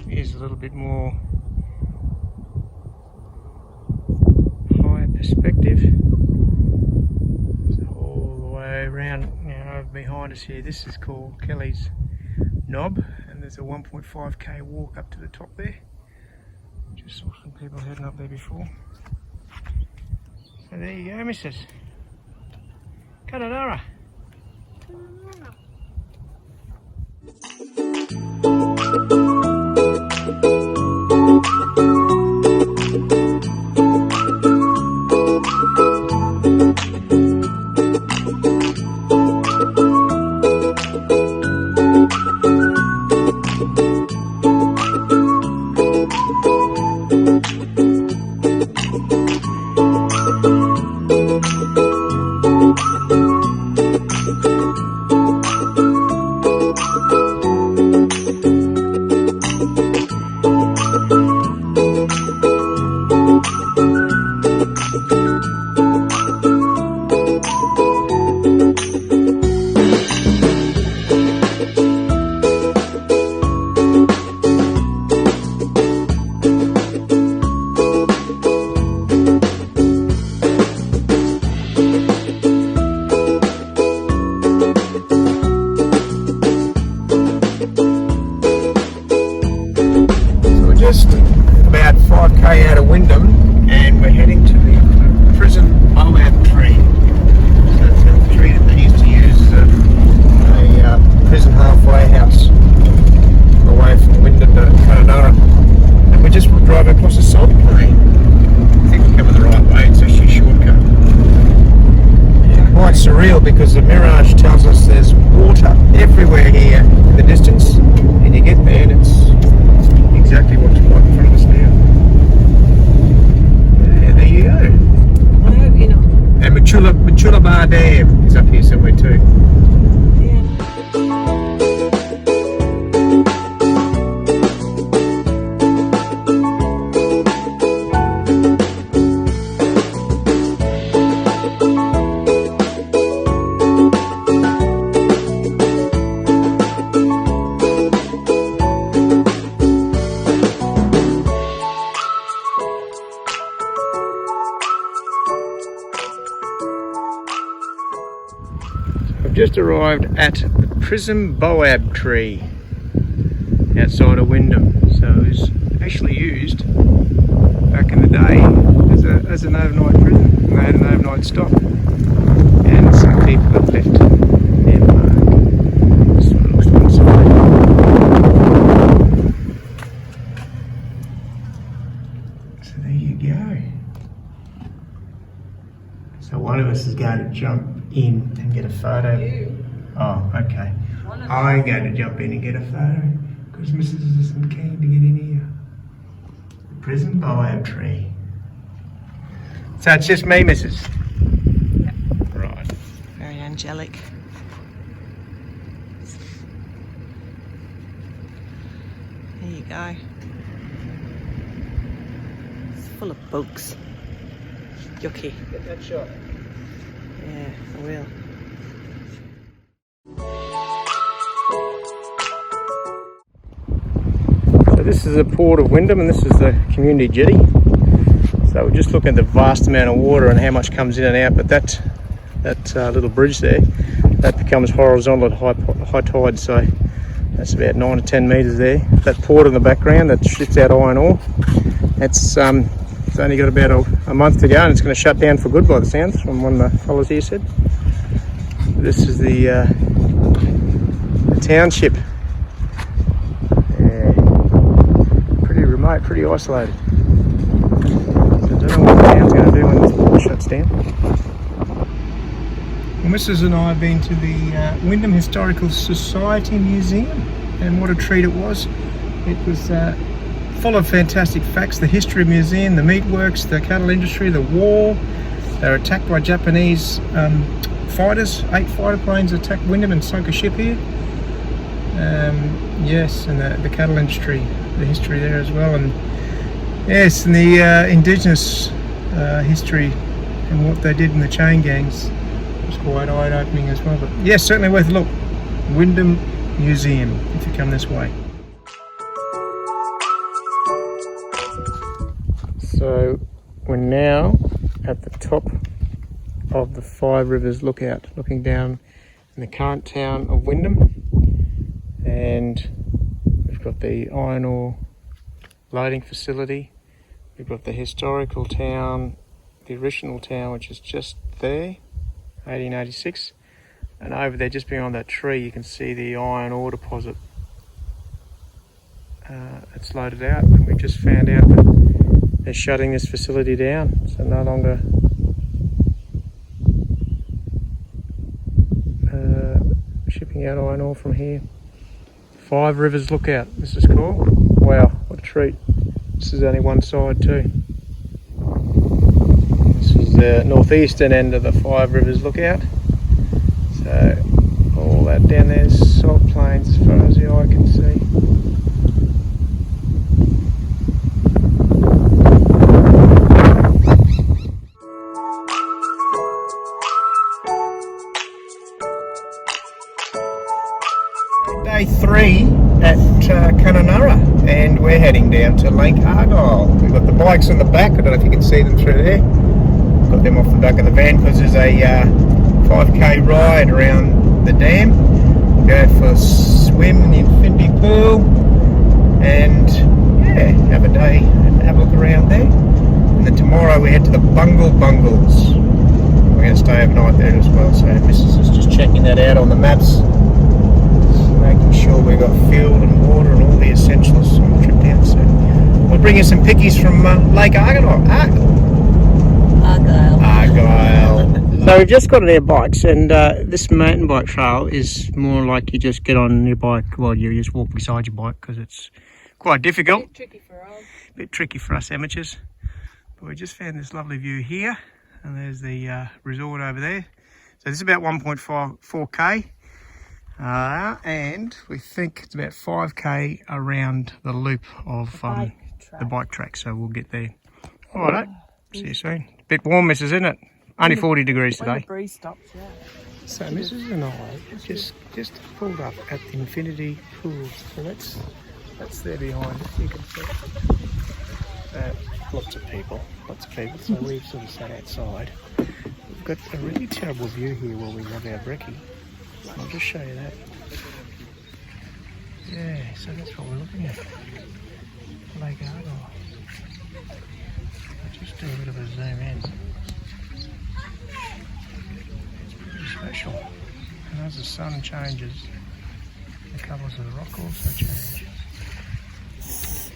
Here's a little bit more higher perspective. So all the way around, over behind us here, this is called Kelly's Knob, and there's a 1.5k walk up to the top there. Just saw some people heading up there before. So there you go, missus. Kununurra. Just about 5k out of Wyndham, and we're heading to the Prison Boab tree. So it's a tree that they used to use as a prison halfway house away from Wyndham to Kununurra. And we're just driving across a salt plain. I think we're coming the right way, it's actually a shortcut. Yeah, quite surreal because the mirage tells us there's water everywhere here in the distance, and you get there and it's exactly what's right in front of us now. Yeah, there you go. I hope you know. And Bungle Bar Dam is up here somewhere too. I've just arrived at the Prison Boab tree outside of Wyndham. So it was actually used back in the day as an overnight prison, and they had an overnight stop. And some people have left their mark. This one looks one side. So there you go. So one of us is going to jump in and get a photo. You. Oh, okay. I'm going to jump in and get a photo because Mrs. isn't keen to get in here. The Prison Boab tree. So it's just me, Mrs. Yep. Right. Very angelic. There you go. It's full of bugs. Yucky. Get that shot. Yeah, I will. So this is the port of Wyndham and this is the community jetty. So we're just looking at the vast amount of water and how much comes in and out, but that little bridge there, that becomes horizontal at high tide, so that's about 9 to 10 metres there. That port in the background that shoots out iron ore, that's the only got about a month to go, and it's going to shut down for good by the sounds from one of the fellas here said. This is the township. Yeah, pretty remote, pretty isolated. So I don't know what the town's going to do when it shuts down. Well, Mrs. and I have been to the Wyndham Historical Society Museum, and what a treat it was. It was full of fantastic facts, the history of the museum, the meatworks, the cattle industry, the war. They were attacked by Japanese fighters. 8 fighter planes attacked Wyndham and sunk a ship here. Yes, and the cattle industry, the history there as well. And yes, and the indigenous history and what they did in the chain gangs was quite eye-opening as well. But yes, certainly worth a look. Wyndham Museum, if you come this way. So we're now at the top of the Five Rivers Lookout, looking down in the current town of Wyndham, and we've got the iron ore loading facility, we've got the historical town, the original town which is just there, 1886, and over there just behind that tree you can see the iron ore deposit that's loaded out, and we just found out that they're shutting this facility down, so no longer shipping out iron ore from here. Five Rivers Lookout, this is called. Wow, what a treat. This is only one side too. This is the northeastern end of the Five Rivers Lookout. So all that down there is salt plains as far as the eye can see. Day 3 at Kununurra, and we're heading down to Lake Argyle. We've got the bikes on the back, I don't know if you can see them through there. Got them off the back of the van because there's a 5k ride around the dam. We'll go for a swim in the infinity pool and yeah, have a day and have a look around there. And then tomorrow we head to the Bungle Bungles. We're going to stay overnight there as well, so Mrs. is just checking that out on the maps, making sure we got fuel and water and all the essentials on the trip down. So we'll bring you some pickies from Lake Argyle. So we've just got on our bikes, and this mountain bike trail is more like you just get on your bike while you just walk beside your bike, because it's quite difficult. A bit tricky for us amateurs. But we just found this lovely view here, and there's the resort over there. So this is about 1.4k. And we think it's about 5k around the loop of the bike track, so we'll get there. Alright, see you soon. Bit warm, Mrs., isn't it? Only 40 degrees today. When the breeze stops, yeah. So Mrs. and I just pulled up at the infinity pools. So that's there behind us. You can see lots of people. So we've sort of sat outside. We've got a really terrible view here while we have our brekkie. I'll just show you that. Yeah, so that's what we're looking at. Lake Argyle. I'll just do a bit of a zoom in. It's pretty special. And as the sun changes, the colours of the rock also change.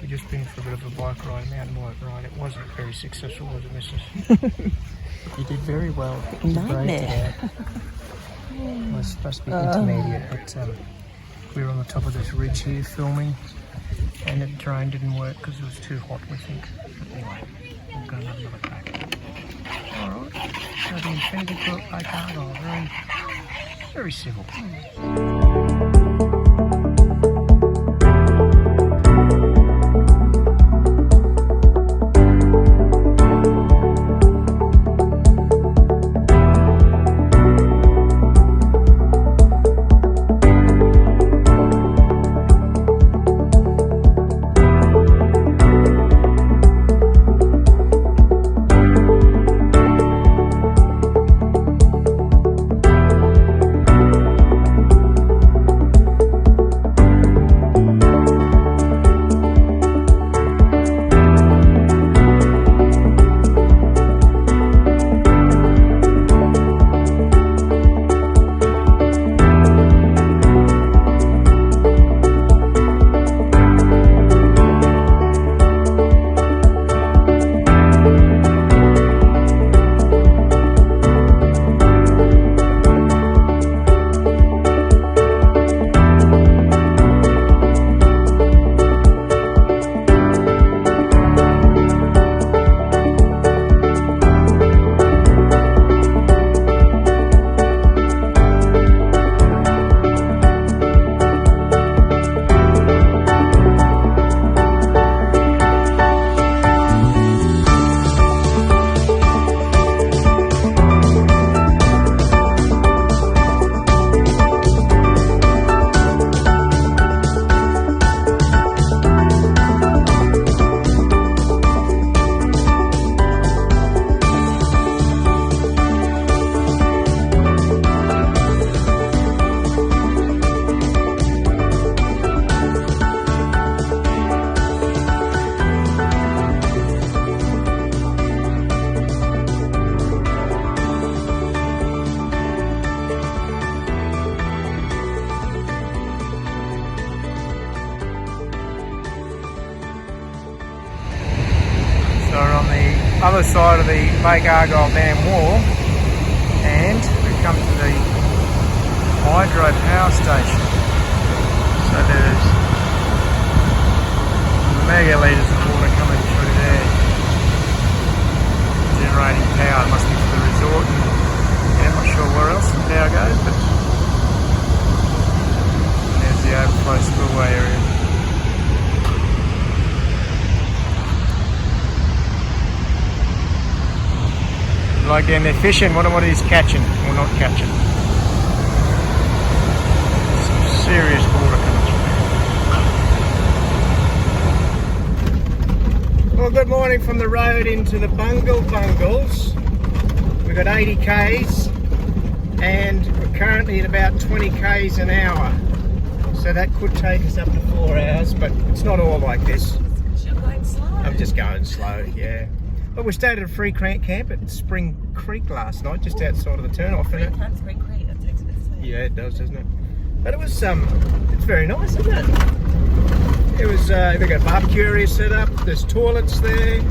We've just been for a bit of a bike ride, mountain bike ride. It wasn't very successful, was it, Mrs.? You did very well. Nightmare. It was supposed to be intermediate, but we were on the top of this ridge here filming, and the drone didn't work because it was too hot, we think. But anyway, we'll go and have another crack. Alright, so the infinity pool at Lake Argyle, very civil. other side of the Lake Argyle Dam wall, and we've come to the hydro power station. So there's mega litres of water coming through there, generating power. It must be for the resort, and yeah, I'm not sure where else the power goes, but there's the overflow spillway area. Like down there fishing, what are these catching or not catching? Some serious water coming through. Well, good morning from the road into the Bungle Bungles. We've got 80 k's and we're currently at about 20 k's an hour. So that could take us up to 4 hours, but it's not all like this. You're going slow. I'm just going slow, yeah. But we stayed at a free camp at Spring Creek last night, just outside of the turn-off. Spring Creek, that takes a bit of time. Yeah, it does, doesn't it? But it was, it's very nice, isn't it? It was, they've got a barbecue area set up, there's toilets there,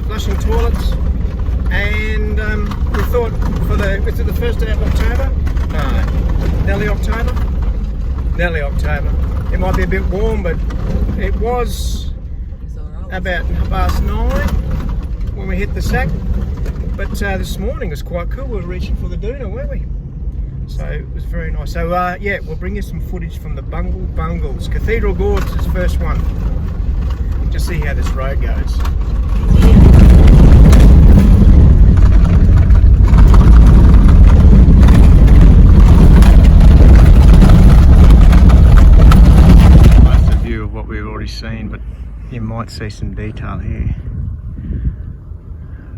flushing toilets, and we thought was it the first day of October? No, nearly October? Nearly October. It might be a bit warm, but it was about 9:30 when we hit the sack, but this morning was quite cool. We were reaching for the doona, weren't we? So it was very nice. So yeah, we'll bring you some footage from the Bungle Bungles. Cathedral Gorge is the first one. Just see how this road goes. That's a view of what we've already seen, but you might see some detail here.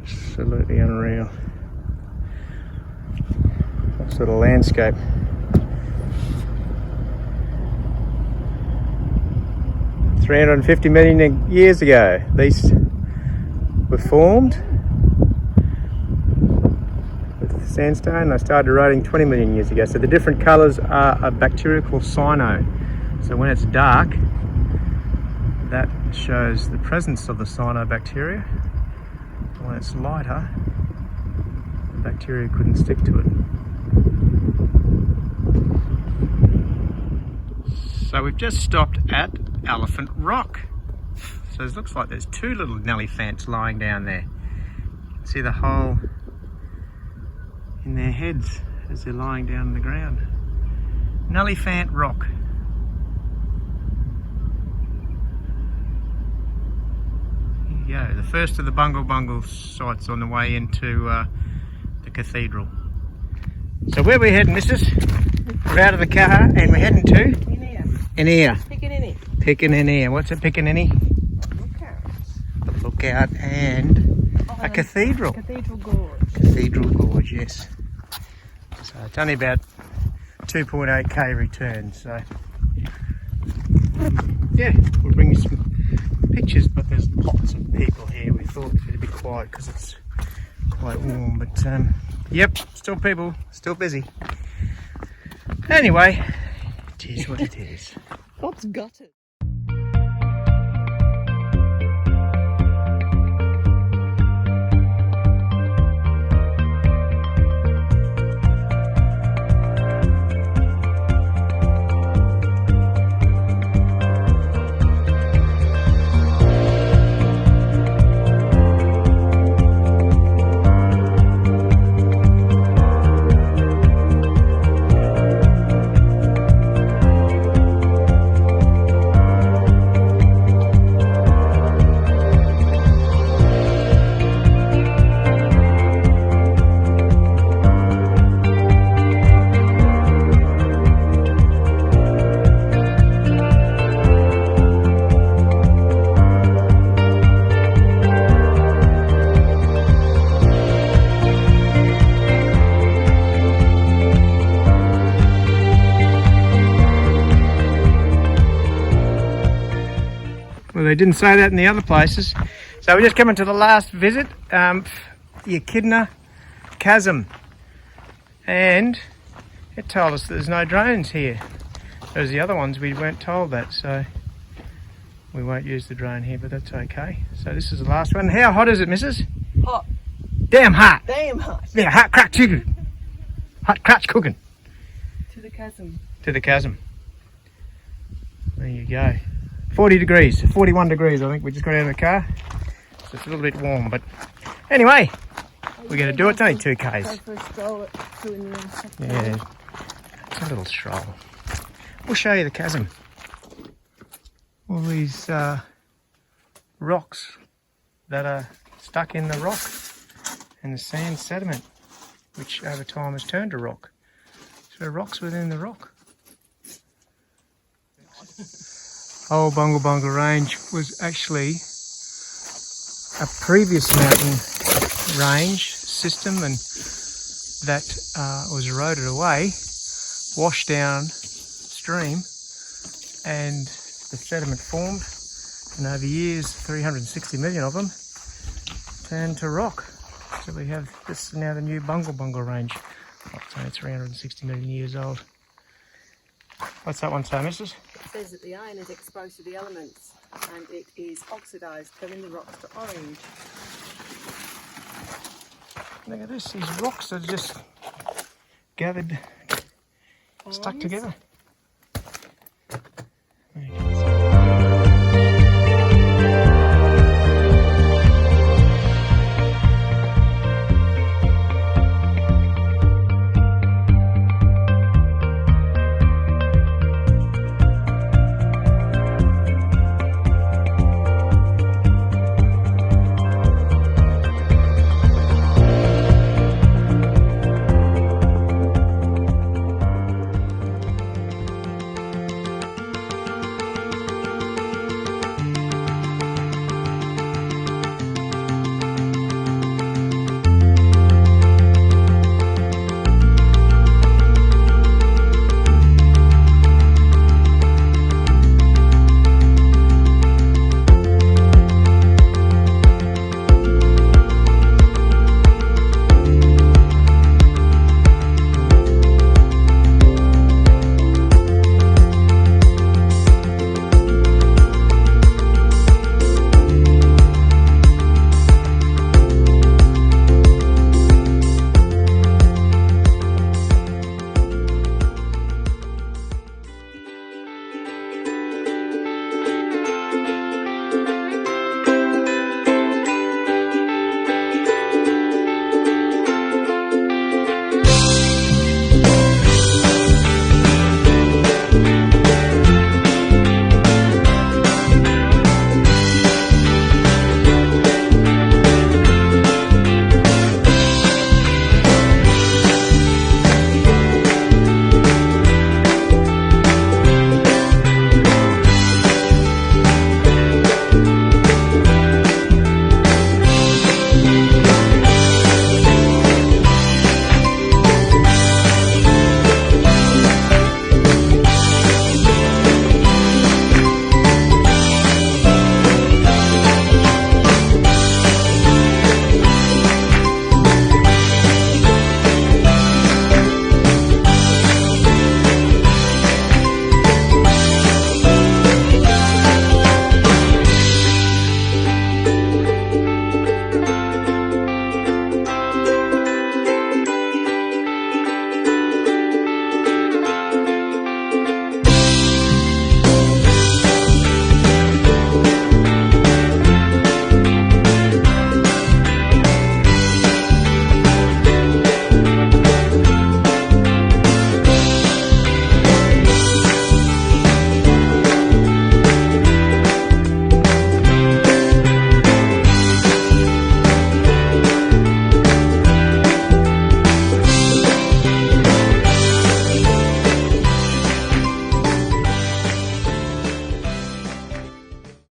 Absolutely unreal. Sort of landscape. $350 million years ago, these were formed with sandstone. They started eroding 20 million years ago. So the different colours are a bacteria called cyano. So when it's dark, that shows the presence of the cyanobacteria. When it's lighter, the bacteria couldn't stick to it. So we've just stopped at Elephant Rock. So it looks like there's two little nellifants lying down there. You can see the hole in their heads as they're lying down on the ground. Nellifant Rock. Go. The first of the Bungle Bungles sites on the way into the cathedral. So where are we heading, missus? We're out of the car and we're heading to? In here. Pickaninny. What's a Pickaninny? A lookout and a cathedral. Cathedral Gorge. Cathedral Gorge, yes. So it's only about 2.8k return, so yeah, we'll bring you some pictures, but there's lots of people here. We thought it'd be quiet because it's quite warm, but yep, still people, still busy. Anyway, it is what it is. What's got it? Well, they didn't say that in the other places. So we're just coming to the last visit, the Echidna Chasm. And it told us that there's no drones here. Whereas the other ones, we weren't told that, so we won't use the drone here, but that's okay. So this is the last one. How hot is it, missus? Hot. Damn hot. Damn hot. Yeah, hot crack chicken. Hot crotch cooking. To the chasm. To the chasm. There you go. 40 degrees, 41 degrees I think. We just got out of the car. So it's a little bit warm, but anyway, we're going to do it. It's only 2 Ks. Go for a stroll at Kununurra WA. Yeah, it's a little stroll. We'll show you the chasm. All these rocks that are stuck in the rock and the sand sediment, which over time has turned to rock. So rocks within the rock. Old Bungle Bungle Range was actually a previous mountain range system, and that was eroded away, washed down stream, and the sediment formed, and over years 360 million of them turned to rock. So we have this now, the new Bungle Bungle Range. Oh, it's only 360 million years old. What's that one say, missus? It says that the iron is exposed to the elements and it is oxidised, turning the rocks to orange. Look at this, these rocks are just gathered, stuck together.